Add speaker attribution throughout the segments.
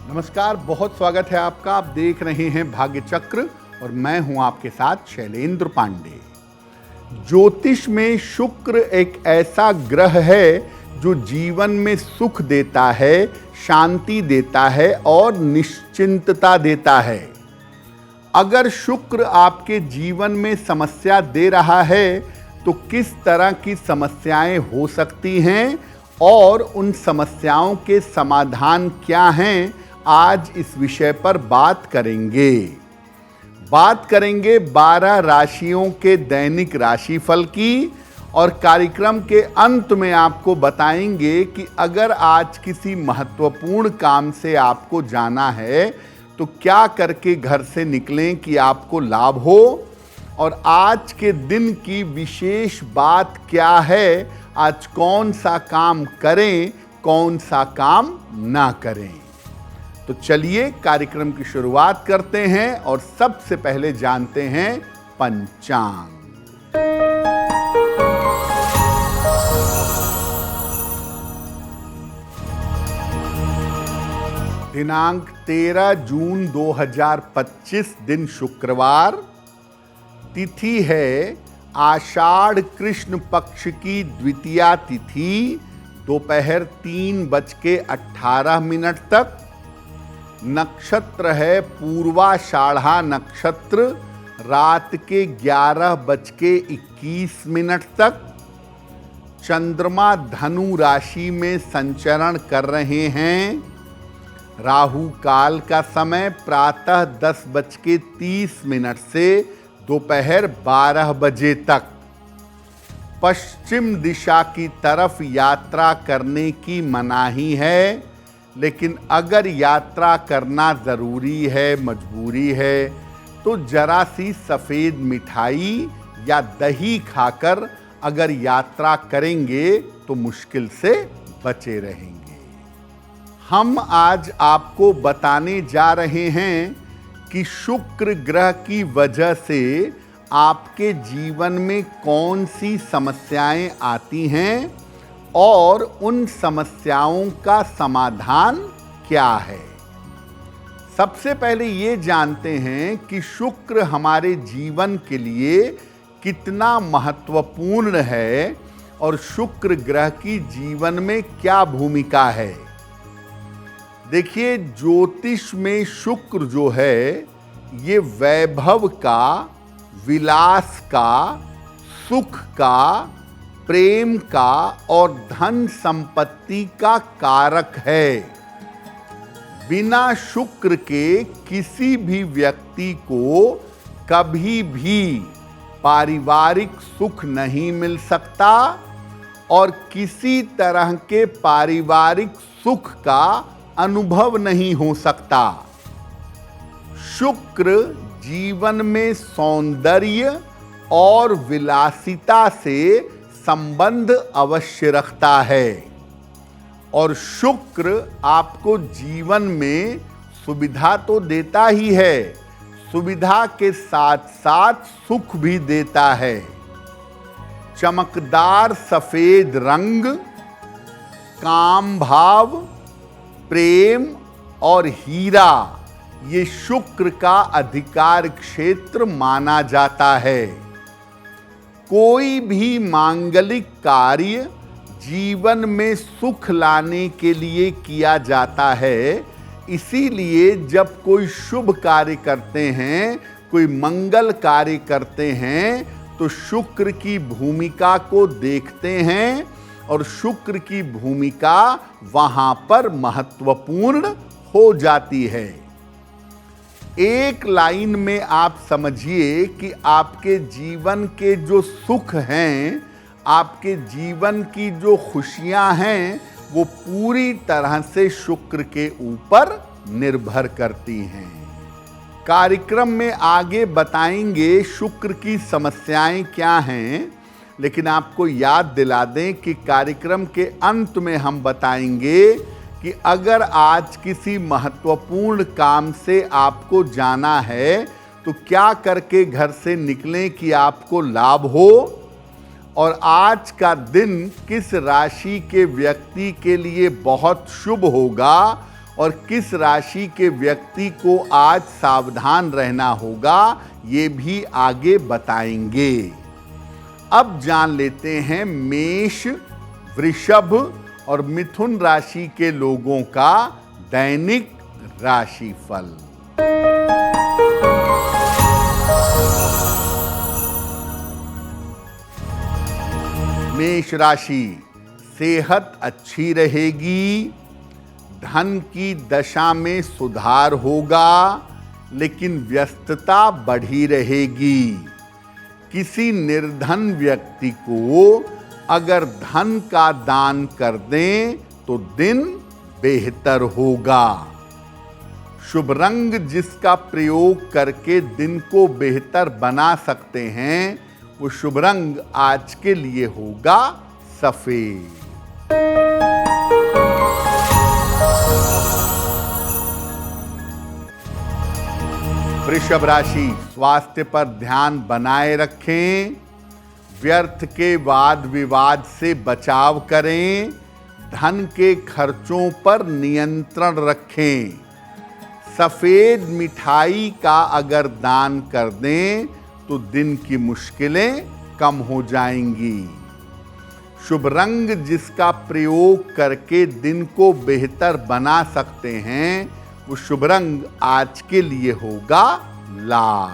Speaker 1: नमस्कार, बहुत स्वागत है आपका। आप देख रहे हैं भाग्य चक्र और मैं हूं आपके साथ शैलेंद्र पांडे। ज्योतिष में शुक्र एक ऐसा ग्रह है जो जीवन में सुख देता है, शांति देता है और निश्चिंतता देता है। अगर शुक्र आपके जीवन में समस्या दे रहा है तो किस तरह की समस्याएं हो सकती हैं और उन समस्याओं के समाधान क्या हैं, आज इस विषय पर बात करेंगे। 12 राशियों के दैनिक राशिफल की और कार्यक्रम के अंत में आपको बताएंगे कि अगर आज किसी महत्वपूर्ण काम से आपको जाना है तो क्या करके घर से निकलें कि आपको लाभ हो, और आज के दिन की विशेष बात क्या है, आज कौन सा काम करें, कौन सा काम ना करें। तो चलिए कार्यक्रम की शुरुआत करते हैं और सबसे पहले जानते हैं पंचांग। दिनांक 13 जून 2025, दिन शुक्रवार। तिथि है आषाढ़ कृष्ण पक्ष की द्वितीया तिथि, दोपहर 3:18 तक। नक्षत्र है पूर्वाषाढ़ा नक्षत्र, रात के 11:21 तक। चंद्रमा धनु राशि में संचरण कर रहे हैं। राहु काल का समय प्रातः 10:30 से दोपहर 12 बजे तक। पश्चिम दिशा की तरफ यात्रा करने की मनाही है, लेकिन अगर यात्रा करना ज़रूरी है, मजबूरी है, तो जरा सी सफ़ेद मिठाई या दही खाकर अगर यात्रा करेंगे तो मुश्किल से बचे रहेंगे। हम आज आपको बताने जा रहे हैं कि शुक्र ग्रह की वजह से आपके जीवन में कौन सी समस्याएं आती हैं और उन समस्याओं का समाधान क्या है। सबसे पहले ये जानते हैं कि शुक्र हमारे जीवन के लिए कितना महत्वपूर्ण है और शुक्र ग्रह की जीवन में क्या भूमिका है। देखिए, ज्योतिष में शुक्र जो है ये वैभव का, विलास का, सुख का, प्रेम का और धन संपत्ति का कारक है। बिना शुक्र के किसी भी व्यक्ति को कभी भी पारिवारिक सुख नहीं मिल सकता और किसी तरह के पारिवारिक सुख का अनुभव नहीं हो सकता। शुक्र जीवन में सौंदर्य और विलासिता से संबंध अवश्य रखता है और शुक्र आपको जीवन में सुविधा तो देता ही है, सुविधा के साथ साथ सुख भी देता है। चमकदार सफेद रंग, काम भाव, प्रेम और हीरा ये शुक्र का अधिकार क्षेत्र माना जाता है। कोई भी मांगलिक कार्य जीवन में सुख लाने के लिए किया जाता है, इसीलिए जब कोई शुभ कार्य करते हैं, कोई मंगल कार्य करते हैं, तो शुक्र की भूमिका को देखते हैं और शुक्र की भूमिका वहां पर महत्वपूर्ण हो जाती है। एक लाइन में आप समझिए कि आपके जीवन के जो सुख हैं, आपके जीवन की जो खुशियां हैं, वो पूरी तरह से शुक्र के ऊपर निर्भर करती हैं। कार्यक्रम में आगे बताएंगे शुक्र की समस्याएं क्या हैं, लेकिन आपको याद दिला दें कि कार्यक्रम के अंत में हम बताएंगे कि अगर आज किसी महत्वपूर्ण काम से आपको जाना है तो क्या करके घर से निकलें कि आपको लाभ हो, और आज का दिन किस राशि के व्यक्ति के लिए बहुत शुभ होगा और किस राशि के व्यक्ति को आज सावधान रहना होगा ये भी आगे बताएंगे। अब जान लेते हैं मेष, वृषभ और मिथुन राशि के लोगों का दैनिक राशिफल। मेष राशि, सेहत अच्छी रहेगी, धन की दशा में सुधार होगा, लेकिन व्यस्तता बढ़ी रहेगी। किसी निर्धन व्यक्ति को अगर धन का दान कर दें तो दिन बेहतर होगा। शुभ रंग जिसका प्रयोग करके दिन को बेहतर बना सकते हैं वो शुभ रंग आज के लिए होगा सफेद। वृषभ राशि, स्वास्थ्य पर ध्यान बनाए रखें, व्यर्थ के वाद विवाद से बचाव करें, धन के खर्चों पर नियंत्रण रखें। सफेद मिठाई का अगर दान कर दें तो दिन की मुश्किलें कम हो जाएंगी। शुभ रंग जिसका प्रयोग करके दिन को बेहतर बना सकते हैं वो शुभ रंग आज के लिए होगा लाल।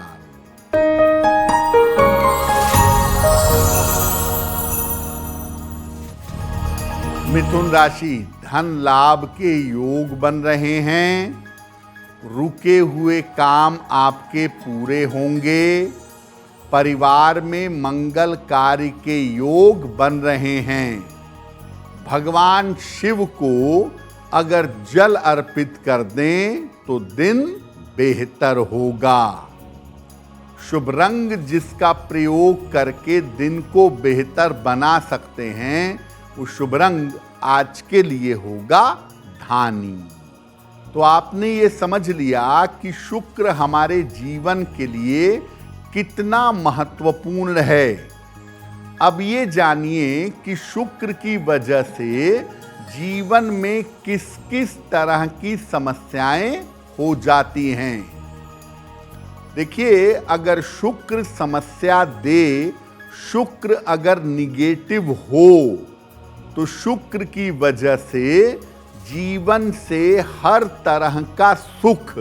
Speaker 1: मिथुन राशि, धन लाभ के योग बन रहे हैं, रुके हुए काम आपके पूरे होंगे, परिवार में मंगल कार्य के योग बन रहे हैं। भगवान शिव को अगर जल अर्पित कर दें तो दिन बेहतर होगा। शुभ रंग जिसका प्रयोग करके दिन को बेहतर बना सकते हैं वो शुभ रंग आज के लिए होगा धानी। तो आपने ये समझ लिया कि शुक्र हमारे जीवन के लिए कितना महत्वपूर्ण है। अब ये जानिए कि शुक्र की वजह से जीवन में किस किस तरह की समस्याएं हो जाती हैं। देखिए, अगर शुक्र समस्या दे, शुक्र अगर निगेटिव हो तो शुक्र की वजह से जीवन से हर तरह का सुख,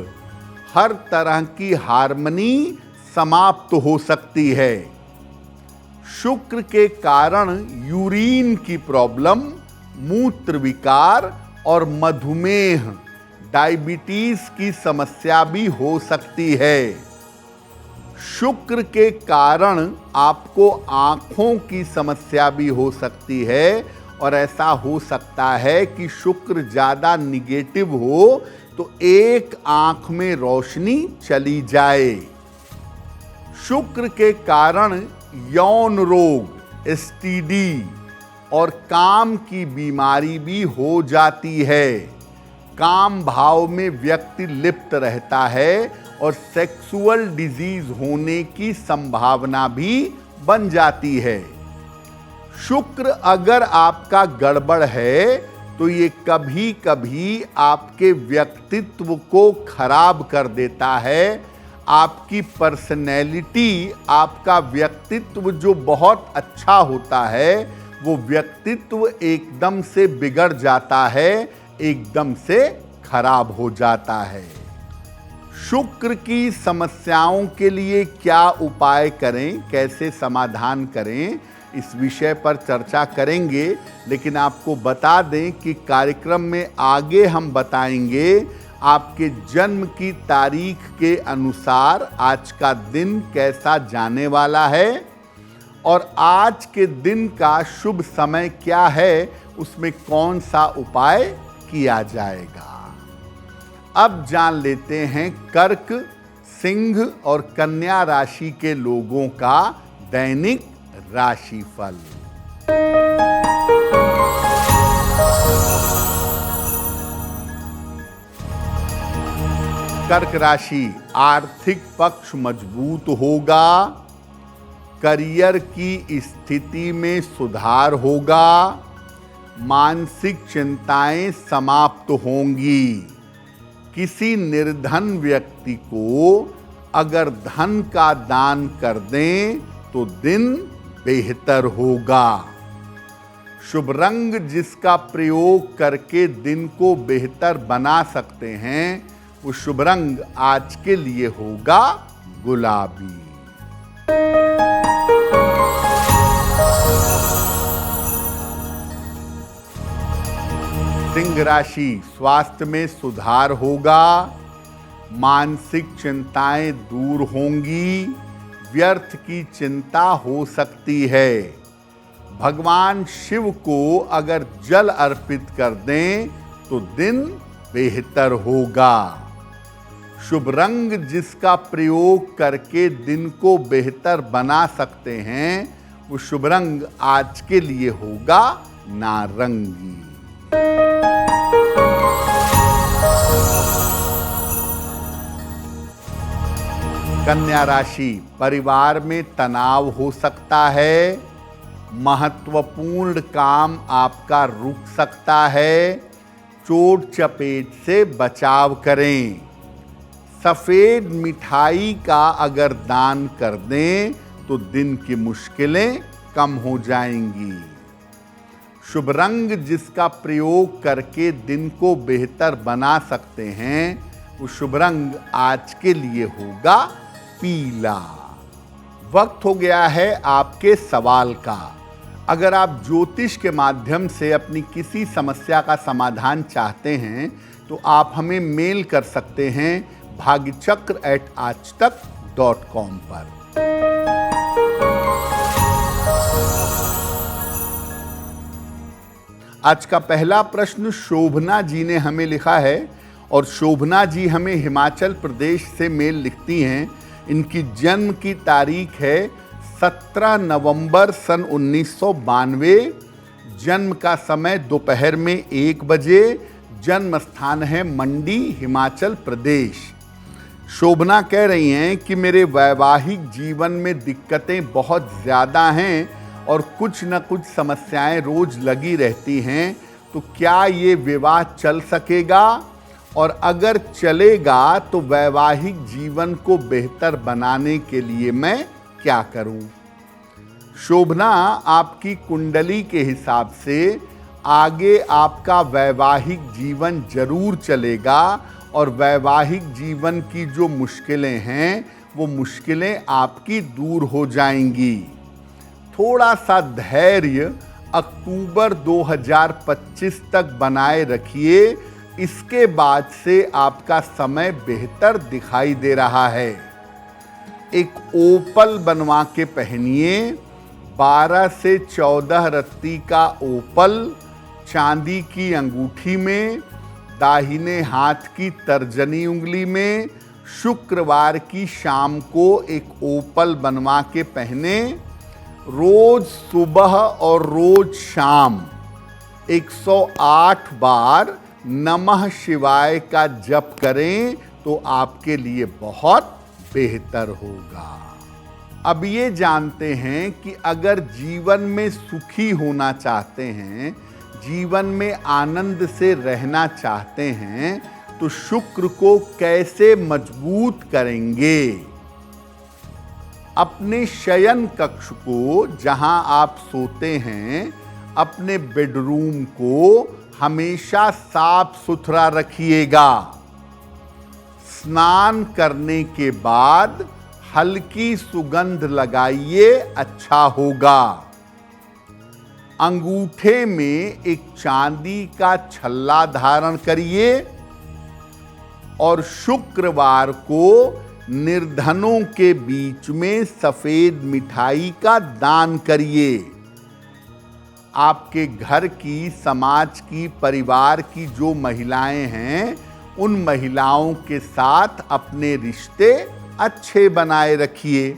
Speaker 1: हर तरह की हार्मनी समाप्त हो सकती है। शुक्र के कारण यूरिन की प्रॉब्लम, मूत्र विकार और मधुमेह, डायबिटीज की समस्या भी हो सकती है। शुक्र के कारण आपको आंखों की समस्या भी हो सकती है और ऐसा हो सकता है कि शुक्र ज़्यादा निगेटिव हो तो एक आंख में रोशनी चली जाए। शुक्र के कारण यौन रोग, एसटीडी और काम की बीमारी भी हो जाती है। काम भाव में व्यक्ति लिप्त रहता है और सेक्सुअल डिजीज होने की संभावना भी बन जाती है। शुक्र अगर आपका गड़बड़ है तो ये कभी कभी आपके व्यक्तित्व को खराब कर देता है। आपकी पर्सनैलिटी, आपका व्यक्तित्व जो बहुत अच्छा होता है वो व्यक्तित्व एकदम से बिगड़ जाता है, एकदम से खराब हो जाता है। शुक्र की समस्याओं के लिए क्या उपाय करें, कैसे समाधान करें, इस विषय पर चर्चा करेंगे। लेकिन आपको बता दें कि कार्यक्रम में आगे हम बताएंगे आपके जन्म की तारीख के अनुसार आज का दिन कैसा जाने वाला है और आज के दिन का शुभ समय क्या है, उसमें कौन सा उपाय किया जाएगा। अब जान लेते हैं कर्क, सिंह और कन्या राशि के लोगों का दैनिक राशिफल। कर्क राशि, आर्थिक पक्ष मजबूत होगा, करियर की स्थिति में सुधार होगा, मानसिक चिंताएं समाप्त होंगी, किसी निर्धन व्यक्ति को अगर धन का दान कर दें तो दिन बेहतर होगा। शुभ रंग जिसका प्रयोग करके दिन को बेहतर बना सकते हैं वो शुभ रंग आज के लिए होगा गुलाबी। सिंह राशि, स्वास्थ्य में सुधार होगा, मानसिक चिंताएं दूर होंगी, व्यर्थ की चिंता हो सकती है। भगवान शिव को अगर जल अर्पित कर दें तो दिन बेहतर होगा। शुभ रंग जिसका प्रयोग करके दिन को बेहतर बना सकते हैं वो शुभ रंग आज के लिए होगा नारंगी। कन्या राशि, परिवार में तनाव हो सकता है, महत्वपूर्ण काम आपका रुक सकता है, चोट चपेट से बचाव करें। सफेद मिठाई का अगर दान कर दें तो दिन की मुश्किलें कम हो जाएंगी। शुभ रंग जिसका प्रयोग करके दिन को बेहतर बना सकते हैं वो शुभ रंग आज के लिए होगा पीला। वक्त हो गया है आपके सवाल का। अगर आप ज्योतिष के माध्यम से अपनी किसी समस्या का समाधान चाहते हैं तो आप हमें मेल कर सकते हैं bhagyachakra@aajtak.com पर। आज का पहला प्रश्न शोभना जी ने हमें लिखा है और शोभना जी हमें हिमाचल प्रदेश से मेल लिखती हैं। इनकी जन्म की तारीख है 17 नवंबर सन 1992। जन्म का समय दोपहर में 1 बजे। जन्म स्थान है मंडी, हिमाचल प्रदेश। शोभना कह रही हैं कि मेरे वैवाहिक जीवन में दिक्कतें बहुत ज़्यादा हैं और कुछ न कुछ समस्याएं रोज लगी रहती हैं, तो क्या ये विवाह चल सकेगा और अगर चलेगा तो वैवाहिक जीवन को बेहतर बनाने के लिए मैं क्या करूं? शोभना, आपकी कुंडली के हिसाब से आगे आपका वैवाहिक जीवन जरूर चलेगा और वैवाहिक जीवन की जो मुश्किलें हैं वो मुश्किलें आपकी दूर हो जाएंगी। थोड़ा सा धैर्य अक्टूबर 2025 तक बनाए रखिए, इसके बाद से आपका समय बेहतर दिखाई दे रहा है। एक ओपल बनवा के पहनिए, 12 से 14 रत्ती का ओपल चांदी की अंगूठी में, दाहिने हाथ की तर्जनी उंगली में। शुक्रवार की शाम को एक ओपल बनवा के पहने। रोज सुबह और रोज शाम 108 बार नमः शिवाय का जप करें तो आपके लिए बहुत बेहतर होगा। अब ये जानते हैं कि अगर जीवन में सुखी होना चाहते हैं, जीवन में आनंद से रहना चाहते हैं तो शुक्र को कैसे मजबूत करेंगे। अपने शयन कक्ष को, जहां आप सोते हैं, अपने बेडरूम को हमेशा साफ सुथरा रखिएगा। स्नान करने के बाद हल्की सुगंध लगाइए, अच्छा होगा। अंगूठे में एक चांदी का छल्ला धारण करिए और शुक्रवार को निर्धनों के बीच में सफेद मिठाई का दान करिए। आपके घर की, समाज की, परिवार की जो महिलाएं हैं उन महिलाओं के साथ अपने रिश्ते अच्छे बनाए रखिए।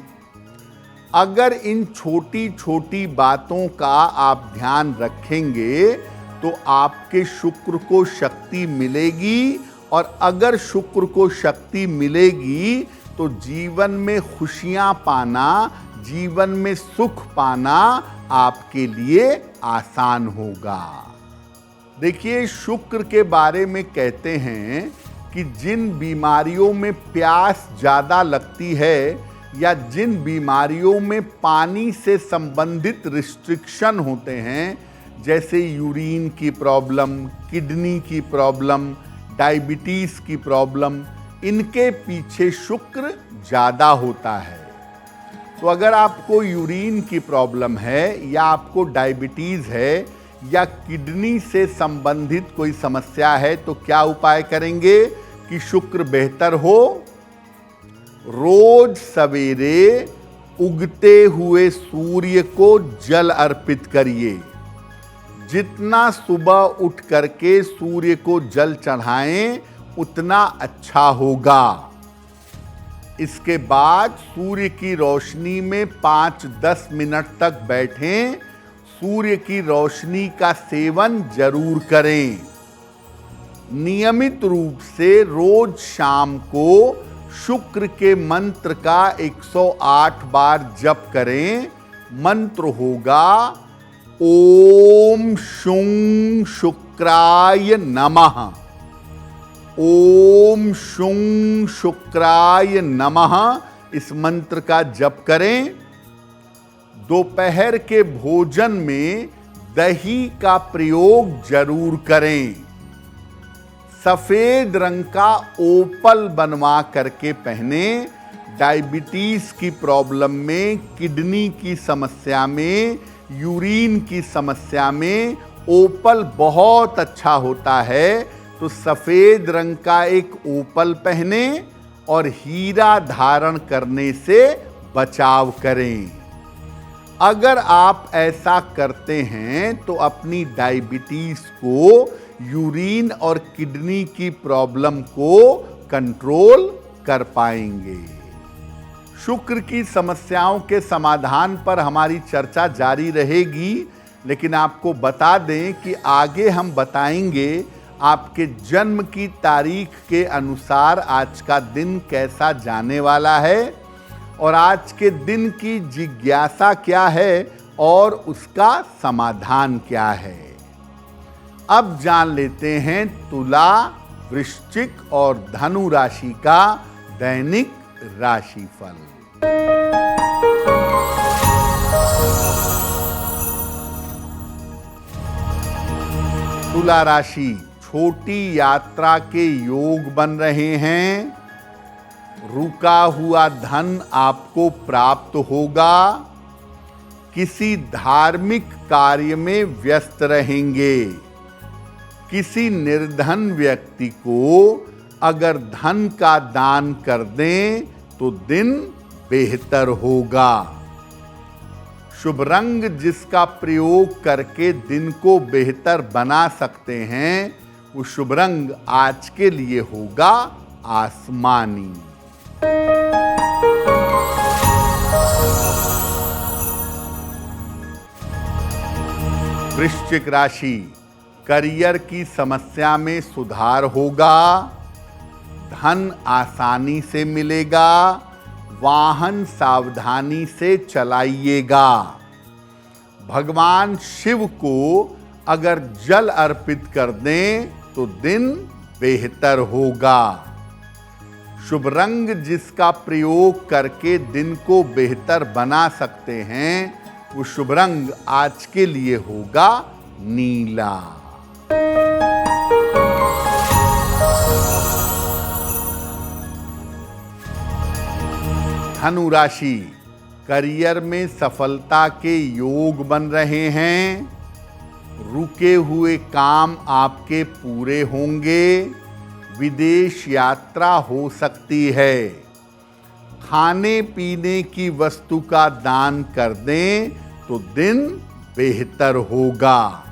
Speaker 1: अगर इन छोटी छोटी बातों का आप ध्यान रखेंगे तो आपके शुक्र को शक्ति मिलेगी और अगर शुक्र को शक्ति मिलेगी तो जीवन में खुशियां पाना, जीवन में सुख पाना आपके लिए आसान होगा। देखिए, शुक्र के बारे में कहते हैं कि जिन बीमारियों में प्यास ज़्यादा लगती है या जिन बीमारियों में पानी से संबंधित रिस्ट्रिक्शन होते हैं, जैसे यूरिन की प्रॉब्लम, किडनी की प्रॉब्लम, डायबिटीज़ की प्रॉब्लम, इनके पीछे शुक्र ज़्यादा होता है। तो अगर आपको यूरिन की प्रॉब्लम है या आपको डायबिटीज़ है या किडनी से संबंधित कोई समस्या है, तो क्या उपाय करेंगे कि शुक्र बेहतर हो? रोज सवेरे उगते हुए सूर्य को जल अर्पित करिए। जितना सुबह उठ करके सूर्य को जल चढ़ाएं उतना अच्छा होगा। इसके बाद सूर्य की रोशनी में 5-10 मिनट तक बैठें। सूर्य की रोशनी का सेवन जरूर करें। नियमित रूप से रोज शाम को शुक्र के मंत्र का 108 बार जप करें। मंत्र होगा ओम शुं शुक्राय नमः। ओम शुं शुक्राय नमः इस मंत्र का जप करें। दोपहर के भोजन में दही का प्रयोग जरूर करें। सफेद रंग का ओपल बनवा करके पहने। डायबिटीज की प्रॉब्लम में, किडनी की समस्या में, यूरिन की समस्या में ओपल बहुत अच्छा होता है। तो सफेद रंग का एक ओपल पहने और हीरा धारण करने से बचाव करें। अगर आप ऐसा करते हैं तो अपनी डायबिटीज को, यूरिन और किडनी की प्रॉब्लम को कंट्रोल कर पाएंगे। शुक्र की समस्याओं के समाधान पर हमारी चर्चा जारी रहेगी, लेकिन आपको बता दें कि आगे हम बताएंगे आपके जन्म की तारीख के अनुसार आज का दिन कैसा जाने वाला है और आज के दिन की जिज्ञासा क्या है और उसका समाधान क्या है। अब जान लेते हैं तुला, वृश्चिक और धनु राशि का दैनिक राशिफल। तुला राशि, छोटी यात्रा के योग बन रहे हैं। रुका हुआ धन आपको प्राप्त होगा। किसी धार्मिक कार्य में व्यस्त रहेंगे। किसी निर्धन व्यक्ति को अगर धन का दान कर दें तो दिन बेहतर होगा। शुभ रंग जिसका प्रयोग करके दिन को बेहतर बना सकते हैं, वो शुभ रंग आज के लिए होगा आसमानी। वृश्चिक राशि, करियर की समस्या में सुधार होगा। धन आसानी से मिलेगा। वाहन सावधानी से चलाइएगा। भगवान शिव को अगर जल अर्पित कर दें तो दिन बेहतर होगा। शुभ रंग जिसका प्रयोग करके दिन को बेहतर बना सकते हैं, वो शुभ रंग आज के लिए होगा नीला। धनु राशि, करियर में सफलता के योग बन रहे हैं। रुके हुए काम आपके पूरे होंगे। विदेश यात्रा हो सकती है। खाने पीने की वस्तु का दान कर दें तो दिन बेहतर होगा।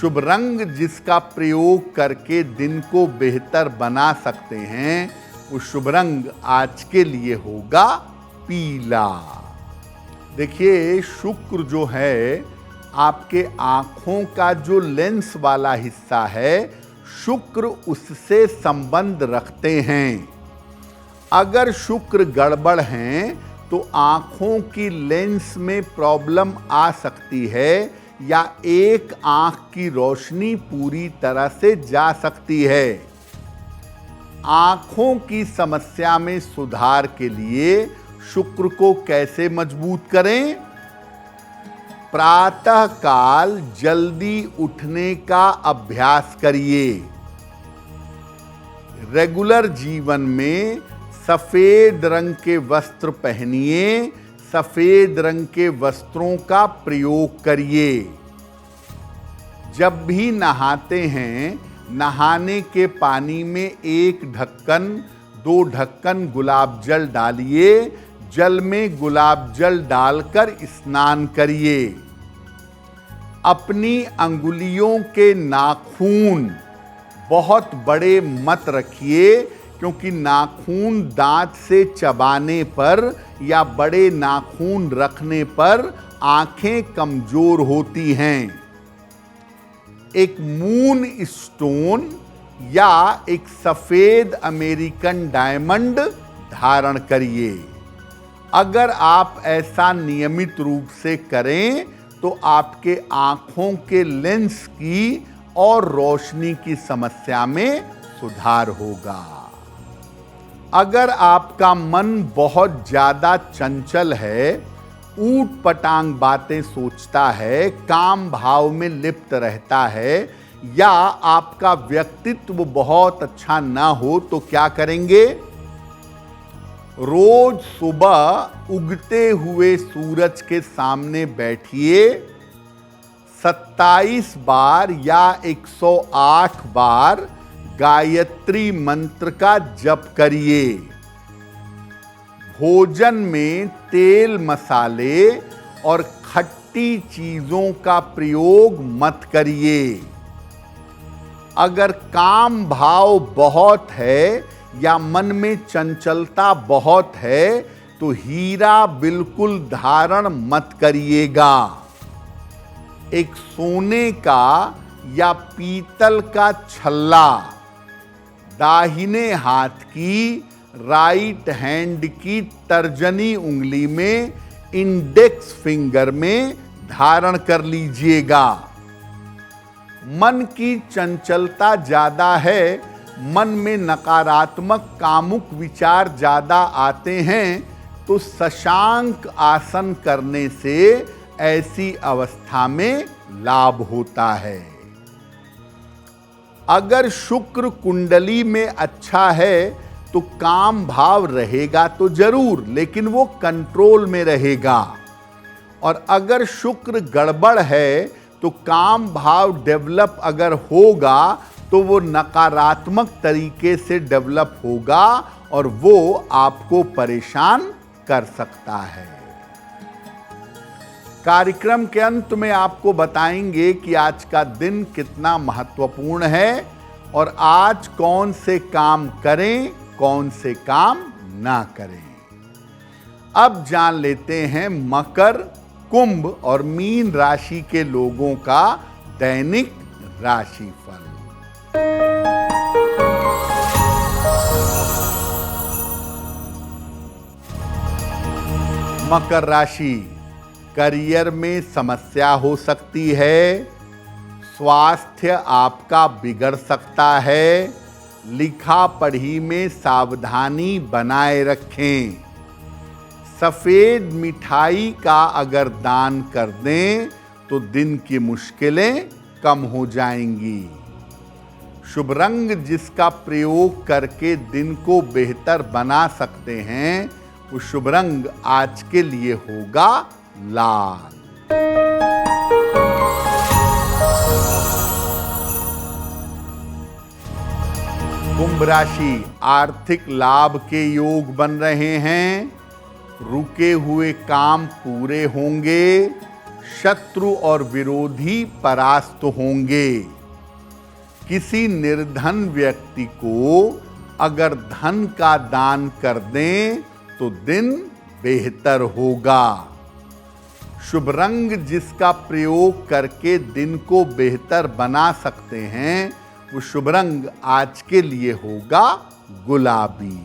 Speaker 1: शुभ रंग जिसका प्रयोग करके दिन को बेहतर बना सकते हैं, वो शुभ रंग आज के लिए होगा पीला। देखिए, शुक्र जो है आपके आंखों का जो लेंस वाला हिस्सा है, शुक्र उससे संबंध रखते हैं। अगर शुक्र गड़बड़ हैं तो आंखों की लेंस में प्रॉब्लम आ सकती है या एक आंख की रोशनी पूरी तरह से जा सकती है। आंखों की समस्या में सुधार के लिए शुक्र को कैसे मजबूत करें? प्रातः काल जल्दी उठने का अभ्यास करिए। रेगुलर जीवन में सफेद रंग के वस्त्र पहनिए, सफेद रंग के वस्त्रों का प्रयोग करिए। जब भी नहाते हैं, नहाने के पानी में 1 ढक्कन 2 ढक्कन गुलाब जल डालिए। जल में गुलाब जल डालकर स्नान करिए। अपनी अंगुलियों के नाखून बहुत बड़े मत रखिए, क्योंकि नाखून दांत से चबाने पर या बड़े नाखून रखने पर आंखें कमजोर होती हैं। एक मून स्टोन या एक सफेद अमेरिकन डायमंड धारण करिए। अगर आप ऐसा नियमित रूप से करें तो आपके आंखों के लेंस की और रोशनी की समस्या में सुधार होगा। अगर आपका मन बहुत ज्यादा चंचल है, ऊट पटांग बातें सोचता है, काम भाव में लिप्त रहता है, या आपका व्यक्तित्व बहुत अच्छा ना हो तो क्या करेंगे? रोज सुबह उगते हुए सूरज के सामने बैठिए, 27 बार या 108 बार गायत्री मंत्र का जप करिए। भोजन में तेल मसाले और खट्टी चीजों का प्रयोग मत करिए। अगर काम भाव बहुत है या मन में चंचलता बहुत है तो हीरा बिल्कुल धारण मत करिएगा। एक सोने का या पीतल का छल्ला दाहिने हाथ की राइट हैंड की तर्जनी उंगली में, इंडेक्स फिंगर में धारण कर लीजिएगा। मन की चंचलता ज्यादा है, मन में नकारात्मक कामुक विचार ज्यादा आते हैं, तो शशांक आसन करने से ऐसी अवस्था में लाभ होता है। अगर शुक्र कुंडली में अच्छा है तो काम भाव रहेगा तो जरूर, लेकिन वो कंट्रोल में रहेगा। और अगर शुक्र गड़बड़ है तो काम भाव डेवलप अगर होगा तो वो नकारात्मक तरीके से डेवलप होगा और वो आपको परेशान कर सकता है। कार्यक्रम के अंत में आपको बताएंगे कि आज का दिन कितना महत्वपूर्ण है और आज कौन से काम करें, कौन से काम ना करें। अब जान लेते हैं मकर, कुंभ और मीन राशि के लोगों का दैनिक राशिफल। मकर राशि, करियर में समस्या हो सकती है, स्वास्थ्य आपका बिगड़ सकता है, लिखा पढ़ी में सावधानी बनाए रखें। सफेद मिठाई का अगर दान कर दें तो दिन की मुश्किलें कम हो जाएंगी। शुभ रंग जिसका प्रयोग करके दिन को बेहतर बना सकते हैं, वो शुभ रंग आज के लिए होगा लाल। कुंभ राशि, आर्थिक लाभ के योग बन रहे हैं, रुके हुए काम पूरे होंगे, शत्रु और विरोधी परास्त होंगे। किसी निर्धन व्यक्ति को अगर धन का दान कर दें तो दिन बेहतर होगा। शुभ रंग जिसका प्रयोग करके दिन को बेहतर बना सकते हैं, वो शुभ रंग आज के लिए होगा गुलाबी।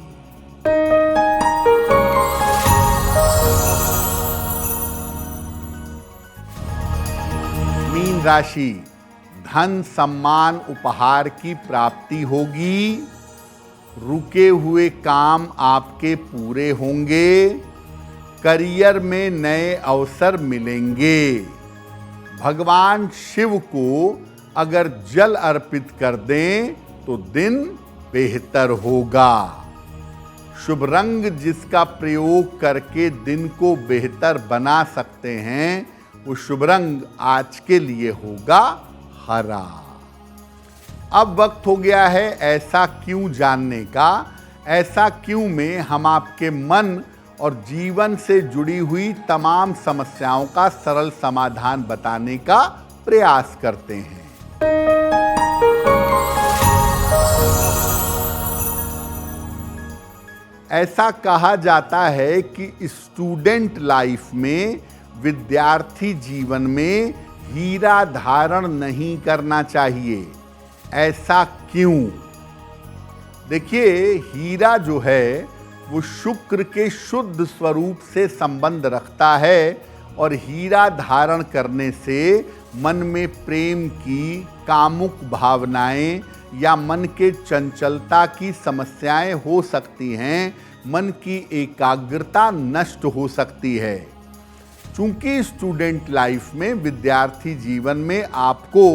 Speaker 1: मीन राशि, धन सम्मान उपहार की प्राप्ति होगी, रुके हुए काम आपके पूरे होंगे, करियर में नए अवसर मिलेंगे। भगवान शिव को अगर जल अर्पित कर दें तो दिन बेहतर होगा। शुभ रंग जिसका प्रयोग करके दिन को बेहतर बना सकते हैं, वो शुभ रंग आज के लिए होगा हरा। अब वक्त हो गया है ऐसा क्यों जानने का। ऐसा क्यों में हम आपके मन और जीवन से जुड़ी हुई तमाम समस्याओं का सरल समाधान बताने का प्रयास करते हैं। ऐसा कहा जाता है कि स्टूडेंट लाइफ में, विद्यार्थी जीवन में हीरा धारण नहीं करना चाहिए। ऐसा क्यों? देखिए, हीरा जो है वो शुक्र के शुद्ध स्वरूप से संबंध रखता है और हीरा धारण करने से मन में प्रेम की कामुक भावनाएं या मन के चंचलता की समस्याएं हो सकती हैं, मन की एकाग्रता नष्ट हो सकती है। चूंकि स्टूडेंट लाइफ में, विद्यार्थी जीवन में आपको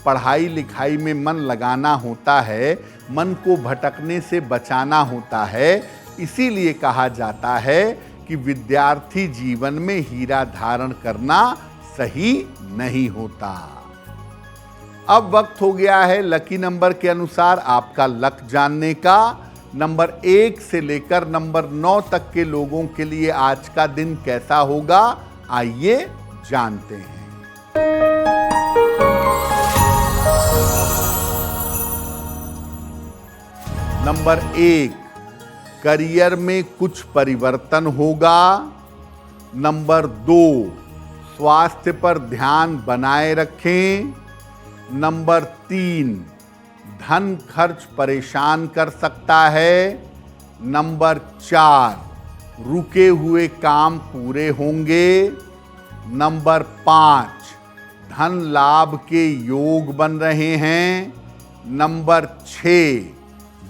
Speaker 1: पढ़ाई लिखाई में मन लगाना होता है, मन को भटकने से बचाना होता है, इसीलिए कहा जाता है कि विद्यार्थी जीवन में हीरा धारण करना सही नहीं होता। अब वक्त हो गया है लकी नंबर के अनुसार आपका लक जानने का। नंबर 1 से लेकर नंबर 9 तक के लोगों के लिए आज का दिन कैसा होगा, आइए जानते हैं। नंबर 1, करियर में कुछ परिवर्तन होगा। नंबर 2, स्वास्थ्य पर ध्यान बनाए रखें। नंबर 3, धन खर्च परेशान कर सकता है। नंबर 4, रुके हुए काम पूरे होंगे। नंबर 5, धन लाभ के योग बन रहे हैं। नंबर 6,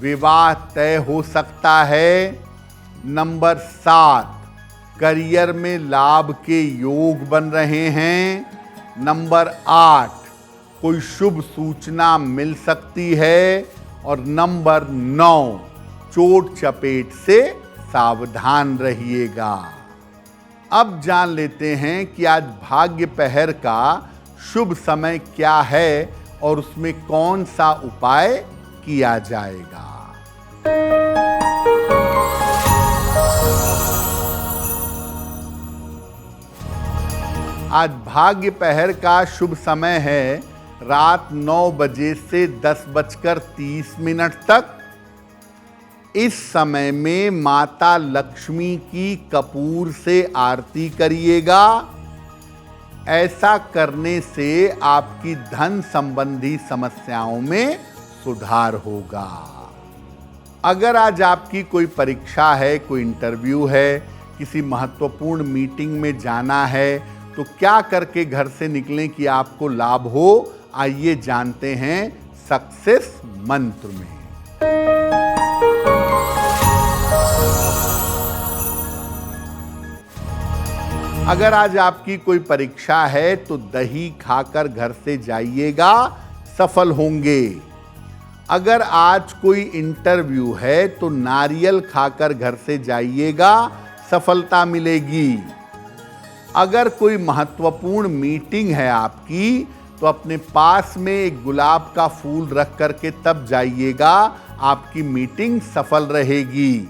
Speaker 1: विवाह तय हो सकता है। नंबर 7, करियर में लाभ के योग बन रहे हैं। नंबर 8, कोई शुभ सूचना मिल सकती है। और नंबर 9, चोट चपेट से सावधान रहिएगा। अब जान लेते हैं कि आज भाग्य पहर का शुभ समय क्या है और उसमें कौन सा उपाय किया जाएगा। आज भाग्य पहर का शुभ समय है रात 9 बजे से 10:30 तक। इस समय में माता लक्ष्मी की कपूर से आरती करिएगा। ऐसा करने से आपकी धन संबंधी समस्याओं में सुधार होगा। अगर आज आपकी कोई परीक्षा है, कोई इंटरव्यू है, किसी महत्वपूर्ण मीटिंग में जाना है, तो क्या करके घर से निकलें कि आपको लाभ हो, आइए जानते हैं सक्सेस मंत्र में। अगर आज आपकी कोई परीक्षा है तो दही खाकर घर से जाइएगा, सफल होंगे। अगर आज कोई इंटरव्यू है तो नारियल खाकर घर से जाइएगा, सफलता मिलेगी। अगर कोई महत्वपूर्ण मीटिंग है आपकी, तो अपने पास में एक गुलाब का फूल रख करके तब जाइएगा, आपकी मीटिंग सफल रहेगी।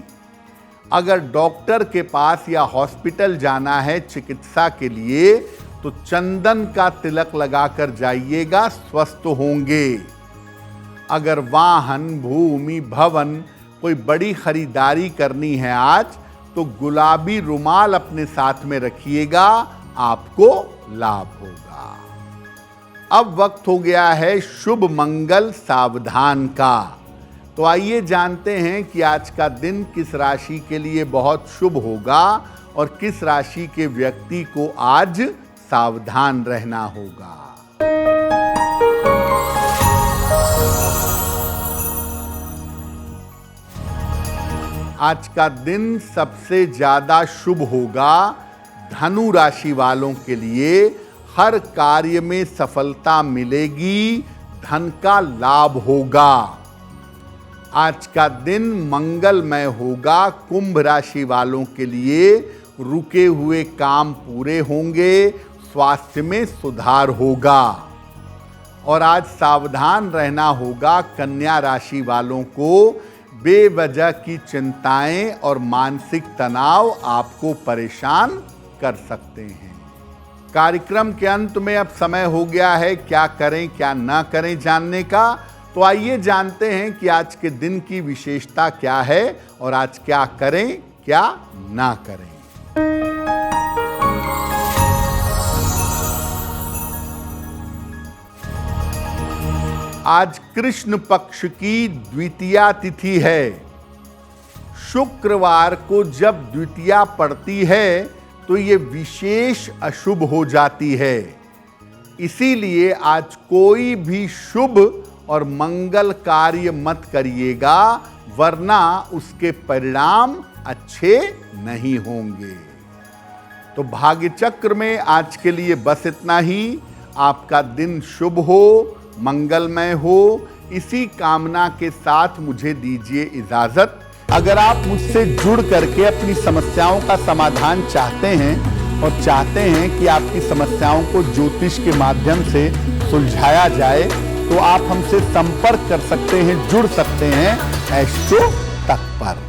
Speaker 1: अगर डॉक्टर के पास या हॉस्पिटल जाना है चिकित्सा के लिए, तो चंदन का तिलक लगाकर जाइएगा, स्वस्थ होंगे। अगर वाहन, भूमि, भवन, कोई बड़ी खरीदारी करनी है आज, तो गुलाबी रुमाल अपने साथ में रखिएगा, आपको लाभ होगा। अब वक्त हो गया है शुभ मंगल सावधान का। तो आइए जानते हैं कि आज का दिन किस राशि के लिए बहुत शुभ होगा और किस राशि के व्यक्ति को आज सावधान रहना होगा। आज का दिन सबसे ज्यादा शुभ होगा धनु राशि वालों के लिए। हर कार्य में सफलता मिलेगी, धन का लाभ होगा। आज का दिन मंगलमय होगा कुंभ राशि वालों के लिए। रुके हुए काम पूरे होंगे, स्वास्थ्य में सुधार होगा। और आज सावधान रहना होगा कन्या राशि वालों को। बेवजह की चिंताएं और मानसिक तनाव आपको परेशान कर सकते हैं। कार्यक्रम के अंत में अब समय हो गया है क्या करें क्या ना करें जानने का। तो आइए जानते हैं कि आज के दिन की विशेषता क्या है और आज क्या करें क्या ना करें। आज कृष्ण पक्ष की द्वितीया तिथि है। शुक्रवार को जब द्वितीया पड़ती है तो ये विशेष अशुभ हो जाती है। इसीलिए आज कोई भी शुभ और मंगल कार्य मत करिएगा, वरना उसके परिणाम अच्छे नहीं होंगे। तो भाग्य चक्र में आज के लिए बस इतना ही। आपका दिन शुभ हो, मंगलमय हो, इसी कामना के साथ मुझे दीजिए इजाजत। अगर आप मुझसे जुड़ करके अपनी समस्याओं का समाधान चाहते हैं और चाहते हैं कि आपकी समस्याओं को ज्योतिष के माध्यम से सुलझाया जाए, तो आप हमसे संपर्क कर सकते हैं, जुड़ सकते हैं एस्ट्रो तक पर।